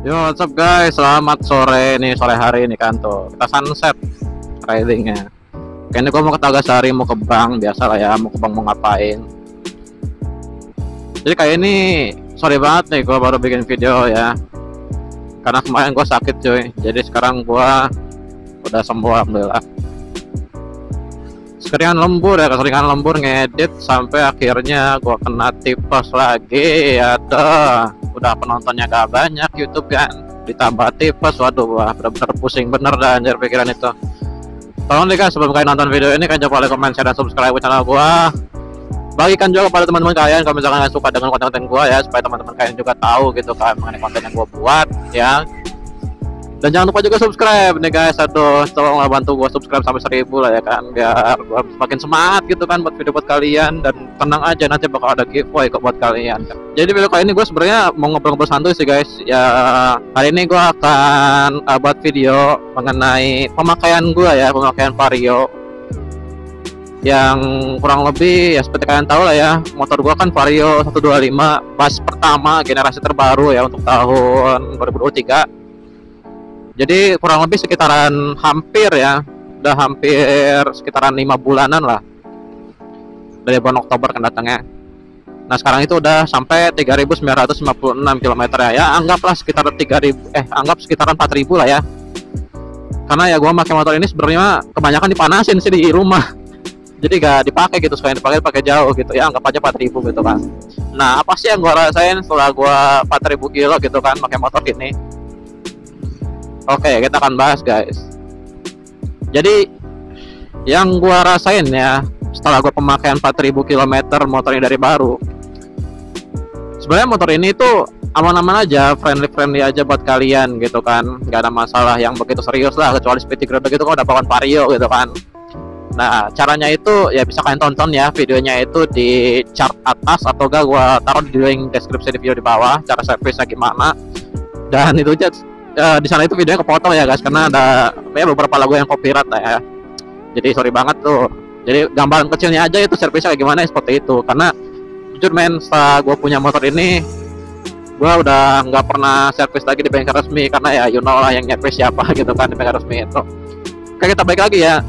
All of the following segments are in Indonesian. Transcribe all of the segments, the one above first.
Yo, what's up guys? Selamat sore nih, sore hari ini kan tuh. Kita sunset ridingnya. Kayaknya gue mau ke Tagasari, mau ke bank, biasa lah ya, mau ke bank mau ngapain. Jadi kayak ini, sorry banget nih gue baru bikin video ya. Karena kemarin gue sakit cuy, jadi sekarang gue udah sembuh alhamdulillah. Keseringan lembur ngedit sampai akhirnya gue kena tipes lagi ya tuh. Udah penontonnya gak banyak YouTube kan, ditambah tipes, waduh wah bener-bener pusing bener dah anjir pikiran itu. Tolong deh guys, sebelum kalian nonton video ini kan jangan lupa like, comment, share, dan subscribe ke channel gua. Bagikan juga kepada teman-teman kalian kalau misalkan kalian suka dengan konten-konten gua ya, supaya teman-teman kalian juga tahu gitu kan mengenai konten yang gua buat ya. Dan jangan lupa juga subscribe nih guys, aduh tolonglah bantu gua subscribe sampai 1000 lah ya kan, biar gua semakin semangat gitu kan buat video buat kalian. Dan tenang aja, nanti bakal ada giveaway kok buat kalian. Jadi video kali ini gue sebenarnya mau ngobrol-ngobrol santuy sih guys ya. Hari ini gue akan buat video mengenai pemakaian gue ya, pemakaian Vario yang kurang lebih ya seperti kalian tahu lah ya, motor gua kan Vario 125 bus pertama generasi terbaru ya untuk tahun 2023. Jadi kurang lebih sekitaran hampir ya, udah hampir sekitaran 5 bulanan lah dari bulan Oktober kan datangnya. Nah sekarang itu udah sampai 3.956 km ya, anggaplah sekitar 3.000, anggap sekitaran 4.000 lah ya. Karena ya gua pakai motor ini sebenarnya kebanyakan dipanasin sih di rumah, jadi gak dipakai gitu, sekalian dipakai jauh gitu ya, anggap aja 4.000 gitu kan. Nah apa sih yang gua rasain setelah gua 4.000 kilo gitu kan pakai motor ini? Oke, kita akan bahas guys. Jadi yang gua rasain ya setelah gua pemakaian 4.000 km motor ini dari baru, sebenarnya motor ini tuh aman-aman aja, friendly aja buat kalian gitu kan, nggak ada masalah yang begitu serius lah, kecuali speed graded gitu kan udah bawaan Vario gitu kan. Nah caranya itu ya bisa kalian tonton ya videonya itu di chart atas, atau gak gua taruh di link deskripsi di video di bawah cara servisnya gimana. Dan itu aja di sana itu videonya kepotong ya guys, karena ada ya beberapa lagu yang copyright lah ya. Jadi sorry banget tuh. Jadi gambaran kecilnya aja itu servisnya kayak gimana ya, seperti itu. Karena jujur men, setelah gue punya motor ini, gue udah nggak pernah servis lagi di bengkel resmi, karena ya you know lah yang servis siapa gitu kan di bengkel resmi itu. Kayak kita balik lagi ya,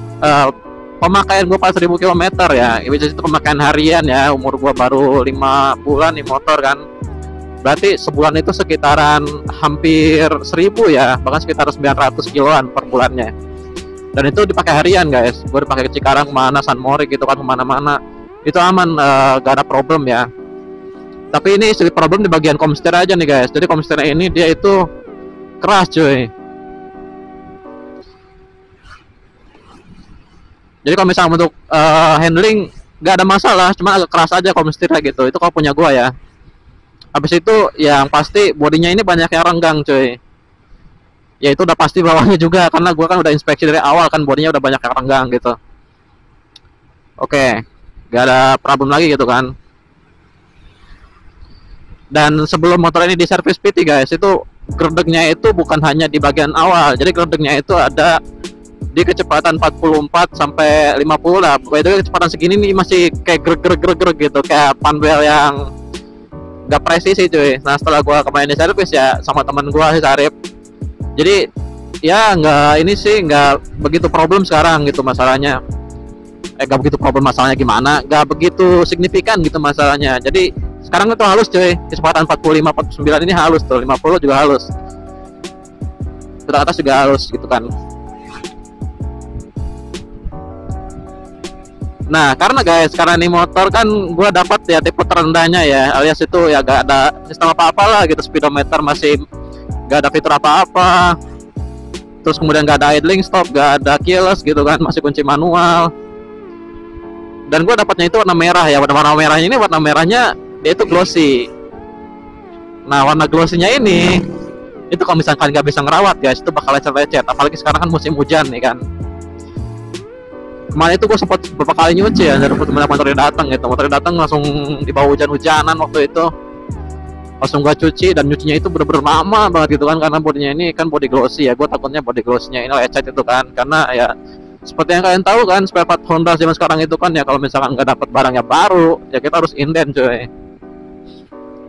pemakaian gue pas 1.000 km ya, itu pemakaian harian ya, umur gue baru 5 bulan nih motor kan. Berarti sebulan itu sekitaran hampir 1.000 ya, bahkan sekitar 900 kiloan per bulannya. Dan itu dipakai harian guys, gue dipakai ke Cikarang kemana, San Mori gitu kan, kemana-mana itu aman, gak ada problem ya. Tapi ini sedikit problem di bagian komstir aja nih guys. Jadi komstirnya ini dia itu keras cuy. Jadi kalau misalnya untuk handling gak ada masalah, cuma agak keras aja komstirnya gitu. Itu kalau punya gua ya. Habis itu yang pasti bodinya ini banyak yang renggang cuy. Ya itu udah pasti bawahnya juga, karena gua kan udah inspeksi dari awal kan, bodinya udah banyak yang renggang gitu. Oke, gak ada problem lagi gitu kan. Dan sebelum motor ini diservis PT guys, itu gerdegnya itu bukan hanya di bagian awal. Jadi gerdegnya itu ada di kecepatan 44 sampai 50 lah. By the way, kecepatan segini nih masih kayak greg gitu, kayak panbel yang gak presisi cuy. Nah setelah gua kemarin di servis ya sama teman gua si Sarip, jadi ya nggak ini sih nggak begitu problem sekarang gitu masalahnya. Nggak begitu problem masalahnya gimana, nggak begitu signifikan gitu masalahnya. Jadi sekarang itu halus cuy, kecepatan 45 49 ini halus tuh, 50 juga halus, ke atas juga halus gitu kan. Nah karena guys, karena ini motor kan gue dapat ya tipe terendahnya ya, alias itu ya gak ada sistem apa-apa lah gitu, speedometer masih gak ada fitur apa-apa, terus kemudian gak ada idling stop, gak ada keyless gitu kan, masih kunci manual. Dan gue dapatnya itu warna merah ya, warna merahnya ini, warna merahnya dia itu glossy. Nah warna glossy-nya ini itu kalau misalkan gak bisa ngerawat guys, itu bakal lecet-lecet, apalagi sekarang kan musim hujan nih kan. Kemarin itu gue sempat beberapa kali nyuci ya, dari motornya datang gitu, motornya datang langsung di bawah hujan-hujanan waktu itu, langsung gue cuci. Dan nyucinya itu bener-bener lama banget gitu kan, karena bodinya ini kan body glossy ya, gue takutnya body glossy-nya ini lecet itu kan. Karena ya seperti yang kalian tahu kan, spare part Honda zaman sekarang itu kan ya, kalau misalkan nggak dapat barangnya baru ya kita harus inden cuy.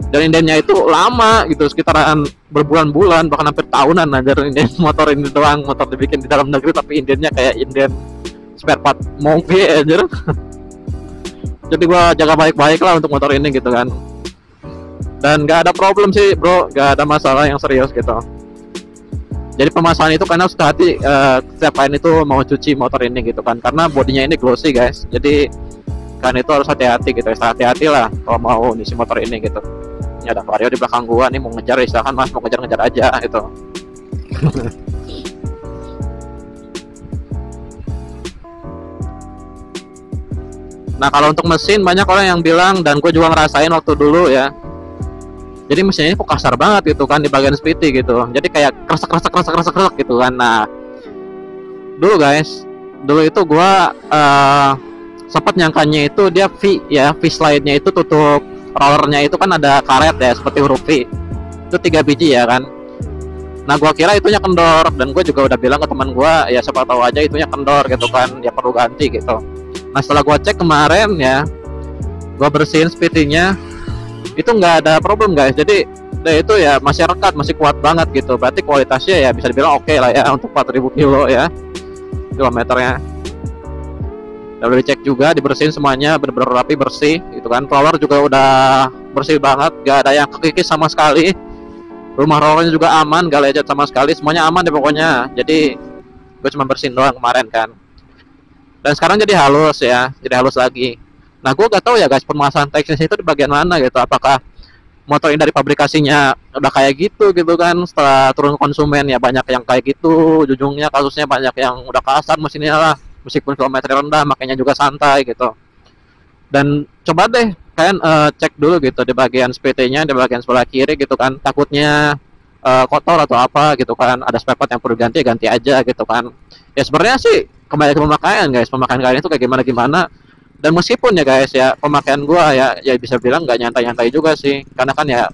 Dan indennya itu lama gitu, sekitaran berbulan-bulan bahkan hampir tahunan aja inden motor ini doang, motor dibikin di dalam negeri tapi indennya kayak inden spare part mobil aja. Jadi gua jaga baik-baik lah untuk motor ini gitu kan. Dan gak ada problem sih bro, gak ada masalah yang serius gitu. Jadi permasalahan itu karena suka hati setiap kalian itu mau cuci motor ini gitu kan, karena bodinya ini glossy guys. Jadi kan itu harus hati-hati gitu, hati-hati lah kalau mau ngisi motor ini gitu. Ini ada Vario di belakang gua nih, mau ngejar silahkan mas, mau ngejar-ngejar aja gitu. Nah kalau untuk mesin banyak orang yang bilang, dan gue juga ngerasain waktu dulu ya, jadi mesinnya ini kok kasar banget gitu kan di bagian speedy gitu, jadi kayak kresek gitu kan. Nah dulu guys, dulu itu gue sempat nyangkanya itu dia V ya, V slide-nya itu tutup rollernya itu kan ada karet ya seperti huruf V, itu 3 biji ya kan. Nah gua kira itunya kendor, dan gue juga udah bilang ke teman gue ya siapa tahu aja itunya kendor gitu kan, ya perlu ganti gitu. Nah setelah gua cek kemarin ya, gua bersihin speedy-nya itu nggak ada problem guys. Jadi itu ya masih rekat, masih kuat banget gitu, berarti kualitasnya ya bisa dibilang oke lah ya untuk 4000 kilo ya kilometernya. Udah dicek juga, dibersihin semuanya bener-bener rapi, bersih gitu kan. Roller juga udah bersih banget, gak ada yang kekikis sama sekali. Rumah rollernya juga aman, gak lecet sama sekali, semuanya aman deh pokoknya. Jadi gue cuma bersihin doang kemarin kan. Dan sekarang jadi halus ya, jadi halus lagi. Nah gue gak tahu ya guys, permasalahan teknis itu di bagian mana gitu. Apakah motor ini dari pabrikasinya udah kayak gitu kan, setelah turun konsumen ya banyak yang kayak gitu, ujungnya kasusnya banyak yang udah kasar mesinnya lah, meskipun kilometer rendah makanya juga santai gitu. Dan coba deh kalian cek dulu gitu di bagian SPT-nya, di bagian sebelah kiri gitu kan, takutnya kotor atau apa gitu kan, ada spare part yang perlu ganti, ganti aja gitu kan. Ya sebenarnya sih kembali ke pemakaian guys, pemakaian kalian itu kayak gimana. Dan meskipun ya guys ya, pemakaian gua ya bisa bilang nggak nyantai-nyantai juga sih, karena kan ya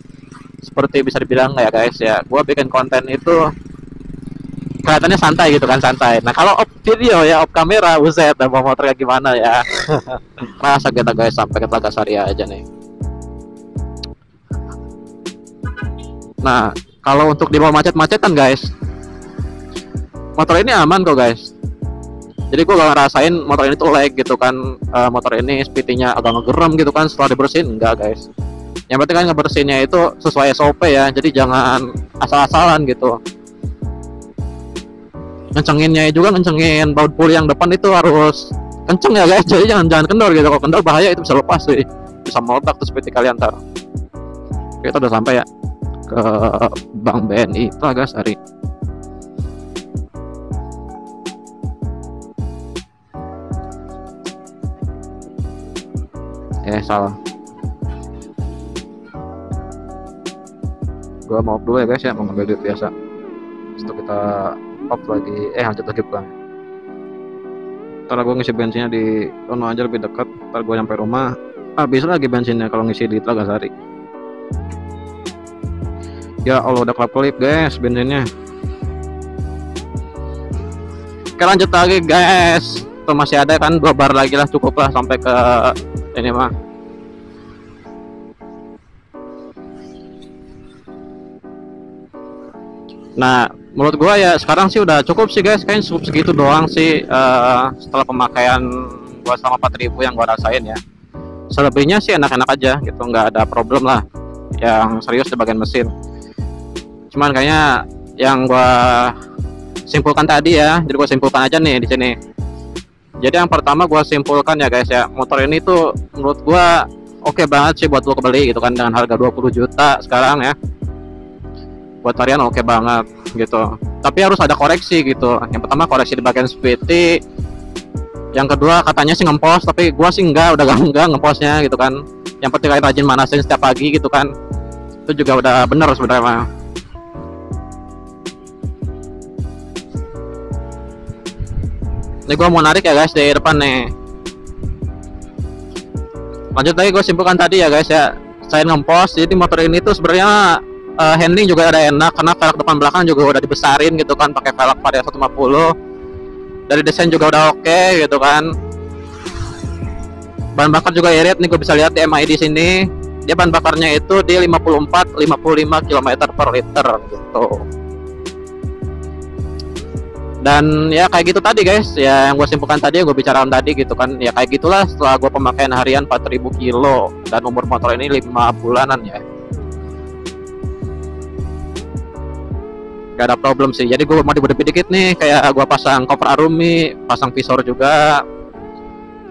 seperti bisa dibilang ya guys ya, gua bikin konten itu kelihatannya santai gitu kan, santai. Nah kalau off video ya, off kamera, buset dan bawa motor kayak gimana ya. Masa kita guys sampai ke Tlagasari aja nih. Nah kalau untuk di bawah macet-macetan guys, motor ini aman kok guys. Jadi gue gak ngerasain motor ini tuh lag gitu kan. Motor ini speednya agak ngegerem gitu kan setelah dibersihin, enggak guys. Yang penting kan ngebersihinnya itu sesuai SOP ya, jadi jangan asal-asalan gitu. Ngencenginnya juga, ngencengin baut puli yang depan itu harus kenceng ya guys, jadi jangan kendor gitu. Kalau kendor bahaya, itu bisa lepas sih, bisa meledak tuh seperti kalian ntar. Kita udah sampai ya ke Bank BNI Tlagasari. Salah, gua mau off dulu ya guys ya, mau ngambil duit biasa. Setelah kita off lagi, lanjut lagi pulang. Ntar gue ngisi bensinnya di Rono aja lebih dekat. Ntar gue nyampe rumah habis lagi bensinnya kalau ngisi di Tlagasari. Ya Allah udah kelap-kelip guys bensinnya. Oke lanjut lagi guys. Tuh masih ada kan 2 bar lagi lah, cukup lah sampai ke ini mah. Nah menurut gua ya sekarang sih udah cukup sih guys, kayaknya cukup segitu doang sih setelah pemakaian gua selama 4000 yang gua rasain ya. Selebihnya sih enak-enak aja gitu, nggak ada problem lah yang serius di bagian mesin. Cuman kayaknya yang gua simpulkan tadi ya, jadi gua simpulkan aja nih di sini. Jadi yang pertama gua simpulkan ya guys ya, motor ini tuh menurut gua oke banget sih buat lo kebeli gitu kan, dengan harga 20 juta sekarang ya. Buat varian oke banget gitu, tapi harus ada koreksi gitu. Yang pertama koreksi di bagian speedy, yang kedua katanya sih ngempos, tapi gua sih enggak ngemposnya gitu kan. Yang penting kalian rajin manasin setiap pagi gitu kan, itu juga udah bener sebenarnya. Ini gua mau narik ya guys di depan nih. Lanjut lagi, gue simpulkan tadi ya guys ya, saya ngempos. Jadi motor ini tuh sebenarnya handling juga ada enak, karena velg depan belakang juga udah dibesarin gitu kan, pakai velg Vario 150. Dari desain juga udah oke gitu kan. Bahan bakar juga irit nih, gue bisa lihat di MID sini. Dia bahan bakarnya itu di 54-55 km per liter gitu. Dan ya kayak gitu tadi guys, ya yang gue simpulkan tadi, gue bicarakan tadi gitu kan, ya kayak gitulah setelah gue pemakaian harian 4000 kilo dan umur motor ini 5 bulanan ya. Gak ada problem sih. Jadi gue mau diberi dikit nih, kayak gue pasang cover Arumi, pasang visor juga.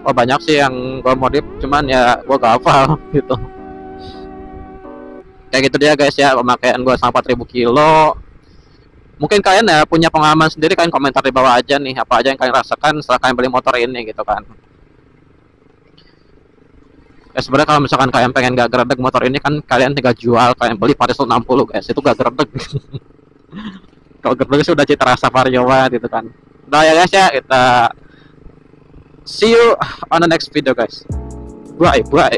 Oh banyak sih yang gue modif, cuman ya gue gak hafal gitu. Kayak gitu dia guys ya, pemakaian gue sama 4000 kilo. Mungkin kalian ya punya pengalaman sendiri, kalian komentar di bawah aja nih, apa aja yang kalian rasakan setelah kalian beli motor ini gitu kan. Ya sebenarnya kalau misalkan kalian pengen gak geredek motor ini kan, kalian tinggal jual, kalian beli Vario 60 guys, itu gak geredek. Kalau geredek sudah cita rasa Vario banget gitu kan. Udah ya guys ya, kita see you on the next video guys. Bye bye.